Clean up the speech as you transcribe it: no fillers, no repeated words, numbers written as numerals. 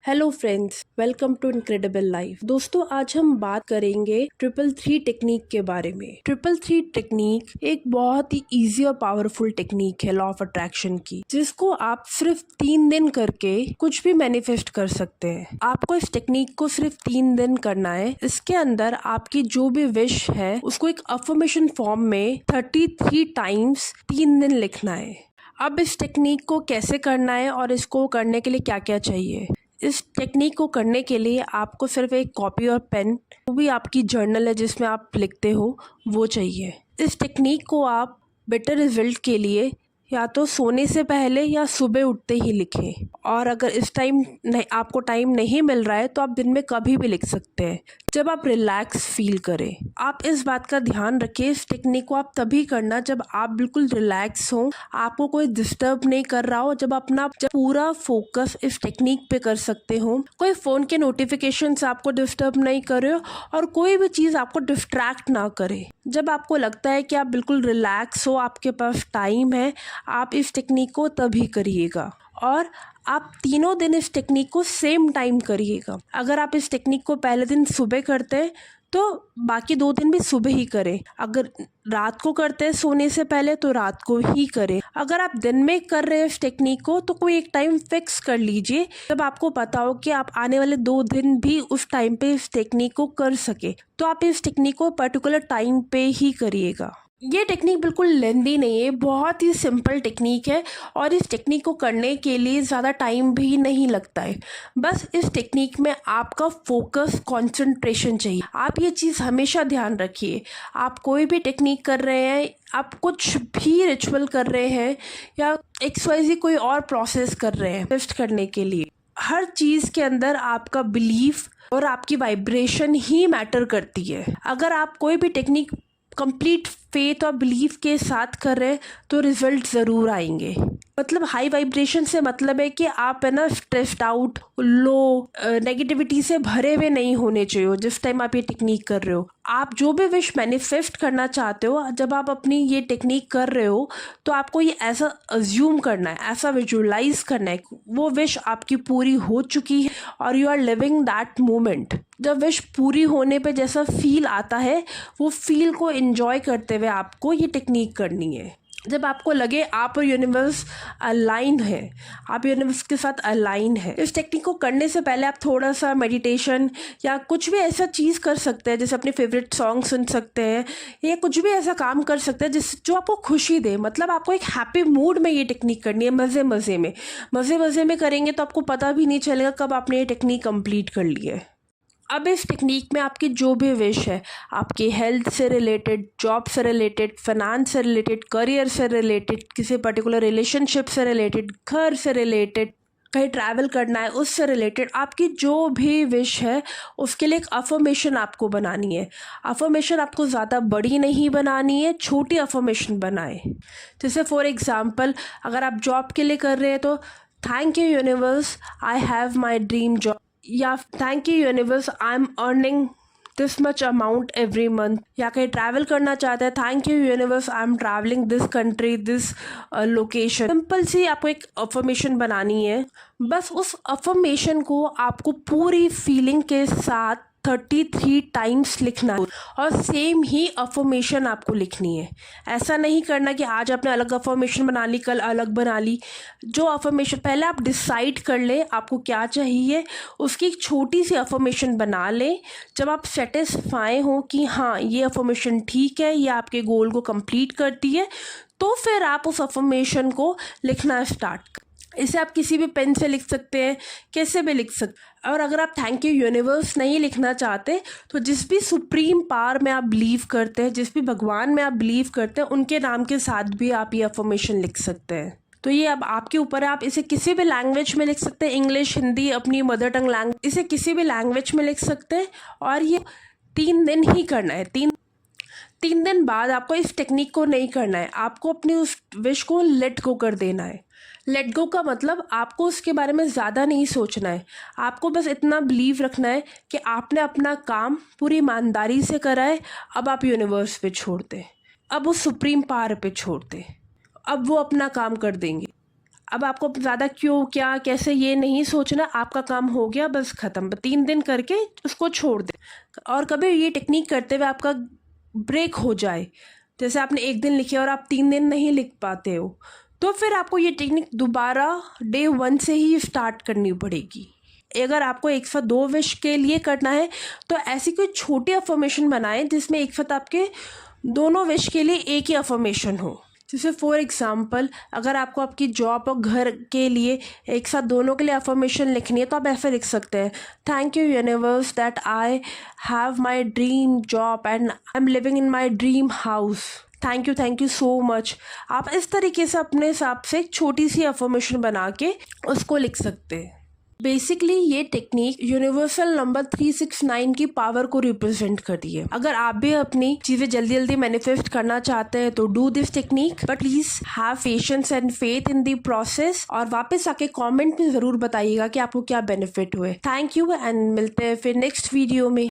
Hello friends, welcome to incredible life. दोस्तों, आज हम बात करेंगे 333 टेक्निक के बारे में। 333 टेक्निक एक बहुत ही इजी और पावरफुल टेक्निक है लॉ ऑफ अट्रैक्शन की, जिसको आप सिर्फ 3 दिन करके कुछ भी मैनिफेस्ट कर सकते हैं। आपको इस टेक्निक को सिर्फ 3 दिन करना है। इसके अंदर आपकी जो भी विश है उसको एक अफर्मेशन फॉर्म में 33 टाइम्स 3 दिन लिखना है। अब इस टेक्निक को कैसे करना है और इसको करने के लिए क्या क्या चाहिए। इस टेक्निक को करने के लिए आपको सिर्फ एक कॉपी और पेन, वो भी आपकी जर्नल है जिसमें आप लिखते हो, वो चाहिए। इस टेक्निक को आप बेटर रिजल्ट के लिए या तो सोने से पहले या सुबह उठते ही लिखें, और अगर इस टाइम आपको टाइम नहीं मिल रहा है तो आप दिन में कभी भी लिख सकते हैं जब आप रिलैक्स फील करें। आप इस बात का ध्यान रखिए, इस टेक्निक को आप तभी करना जब आप बिल्कुल रिलैक्स हो, आपको कोई डिस्टर्ब नहीं कर रहा हो, जब पूरा फोकस इस टेक्निक पे कर सकते हो, कोई फ़ोन के नोटिफिकेशन आपको डिस्टर्ब नहीं करे और कोई भी चीज़ आपको डिस्ट्रैक्ट ना करे। जब आपको लगता है कि आप बिल्कुल रिलैक्स हो, आपके पास टाइम है, आप इस टेक्निक को तभी करिएगा। और आप तीनों दिन इस टेक्निक को सेम टाइम करिएगा। अगर आप इस टेक्निक को पहले दिन सुबह करते हैं तो बाकी 2 दिन भी सुबह ही करें। अगर रात को करते हैं सोने से पहले तो रात को ही करें। अगर आप दिन में कर रहे हैं इस टेक्निक को तो कोई एक टाइम फिक्स कर लीजिए जब आपको पता हो कि आप आने वाले 2 दिन भी उस टाइम पे इस टेक्निक को कर सके, तो आप इस टेक्निक को पर्टिकुलर टाइम पे ही करिएगा। ये टेक्निक बिल्कुल लेंदी नहीं है, बहुत ही सिंपल टेक्निक है और इस टेक्निक को करने के लिए ज़्यादा टाइम भी नहीं लगता है। बस इस टेक्निक में आपका फोकस, कंसंट्रेशन चाहिए। आप ये चीज़ हमेशा ध्यान रखिए। आप कोई भी टेक्निक कर रहे हैं, आप कुछ भी रिचुअल कर रहे हैं या XYZ कोई और प्रोसेस कर रहे हैं टेस्ट करने के लिए, हर चीज़ के अंदर आपका बिलीफ और आपकी वाइब्रेशन ही मैटर करती है। अगर आप कोई भी टेक्निक कंप्लीट फेथ और बिलीफ के साथ कर रहे हैं तो रिजल्ट ज़रूर आएंगे। मतलब हाई वाइब्रेशन से मतलब है कि आप है ना स्ट्रेस्ड आउट, लो, नेगेटिविटी से भरे हुए नहीं होने चाहिए जिस टाइम आप ये टेक्निक कर रहे हो। आप जो भी विश मैनिफेस्ट करना चाहते हो, जब आप अपनी ये टेक्निक कर रहे हो तो आपको ये ऐसा अज्यूम करना है, ऐसा विजुअलाइज करना है वो विश आपकी पूरी हो चुकी है और you are living that moment. जब विश पूरी होने पे जैसा फील आता है, वो फील को एंजॉय करते हुए आपको ये टेक्निक करनी है। जब आपको लगे आप और यूनिवर्स अलाइन है, आप यूनिवर्स के साथ अलाइन है। इस टेक्निक को करने से पहले आप थोड़ा सा मेडिटेशन या कुछ भी ऐसा चीज़ कर सकते हैं, जैसे अपने फेवरेट सॉन्ग सुन सकते हैं या कुछ भी ऐसा काम कर सकते हैं जो आपको खुशी दे। मतलब आपको एक हैप्पी मूड में ये टेक्निक करनी है, मज़े मज़े में करेंगे तो आपको पता भी नहीं चलेगा कब आपने ये टेक्निक कंप्लीट कर ली है। अब इस टेक्निक में आपकी जो भी विश है, आपकी हेल्थ से रिलेटेड, जॉब से रिलेटेड, फाइनेंस से रिलेटेड, करियर से रिलेटेड, किसी पर्टिकुलर रिलेशनशिप से रिलेटेड, घर से रिलेटेड, कहीं ट्रैवल करना है उससे रिलेटेड, आपकी जो भी विश है उसके लिए एक अफर्मेशन आपको बनानी है। अफर्मेशन आपको ज़्यादा बड़ी नहीं बनानी है, छोटी अफर्मेशन बनाए। जैसे फॉर एग्ज़ाम्पल, अगर आप जॉब के लिए कर रहे हैं तो thank you universe, I have my dream job, या thank you universe, I am earning this much amount every month. या कहीं ट्रैवल करना चाहते हैं, thank you universe, I am travelling this country, this location. Simple सी आपको एक affirmation बनानी है। बस उस अफर्मेशन को आपको पूरी फीलिंग के साथ 33 टाइम्स लिखना है और सेम ही अफर्मेशन आपको लिखनी है। ऐसा नहीं करना कि आज आपने अलग अफर्मेशन बना ली, कल अलग बना ली। जो अफर्मेशन पहले आप डिसाइड कर ले आपको क्या चाहिए, उसकी एक छोटी सी अफर्मेशन बना लें। जब आप सेटिस्फाई हो कि हाँ ये अफर्मेशन ठीक है, ये आपके गोल को कंप्लीट करती है, तो फिर आप उस अफर्मेशन को लिखना स्टार्ट। इसे आप किसी भी पेन से लिख सकते हैं, कैसे भी लिख सकते। और अगर आप थैंक यू यूनिवर्स नहीं लिखना चाहते तो जिस भी सुप्रीम पावर में आप बिलीव करते हैं, जिस भी भगवान में आप बिलीव करते हैं, उनके नाम के साथ भी आप ये अफर्मेशन लिख सकते हैं। तो ये अब आपके ऊपर है, आप इसे किसी भी लैंग्वेज में लिख सकते हैं, इंग्लिश, हिंदी, अपनी मदर टंग लैंग्वेज, इसे किसी भी लैंग्वेज में लिख सकते हैं। और ये 3 दिन ही करना है। 3 दिन बाद आपको इस टेक्निक को नहीं करना है, आपको अपनी उस विश को लेट गो कर देना है। लेट गो का मतलब आपको उसके बारे में ज़्यादा नहीं सोचना है, आपको बस इतना बिलीव रखना है कि आपने अपना काम पूरी ईमानदारी से करा है। अब आप यूनिवर्स पे छोड़ दें, अब उस सुप्रीम पावर पे छोड़ दें, अब वो अपना काम कर देंगे। अब आपको ज़्यादा क्यों, क्या, कैसे ये नहीं सोचना, आपका काम हो गया, बस ख़त्म। 3 दिन करके उसको छोड़ दें। और कभी ये टेक्निक करते हुए आपका ब्रेक हो जाए, जैसे आपने 1 दिन लिखे और आप 3 दिन नहीं लिख पाते हो, तो फिर आपको ये टेक्निक दोबारा डे 1 से ही स्टार्ट करनी पड़ेगी। अगर आपको एक साथ 2 विश के लिए करना है तो ऐसी कोई छोटी अफर्मेशन बनाएं जिसमें एक साथ आपके दोनों विश के लिए एक ही अफर्मेशन हो। जैसे फॉर एग्जाम्पल, अगर आपको आपकी जॉब और घर के लिए एक साथ दोनों के लिए अफर्मेशन लिखनी है तो आप ऐसे लिख सकते हैं, thank you universe that I have my dream job and I am living in my dream house, thank you so much. आप इस तरीके से अपने हिसाब से एक छोटी सी अफर्मेशन बना के उसको लिख सकते हैं। बेसिकली ये टेक्निक यूनिवर्सल नंबर 369 की पावर को रिप्रेजेंट करती है। अगर आप भी अपनी चीज़ें जल्दी जल्दी मैनिफेस्ट करना चाहते हैं तो do this technique, but please have patience and faith in the process. और वापस आके कमेंट में ज़रूर बताइएगा कि आपको क्या बेनिफिट हुए। थैंक यू एंड मिलते हैं फिर नेक्स्ट वीडियो में।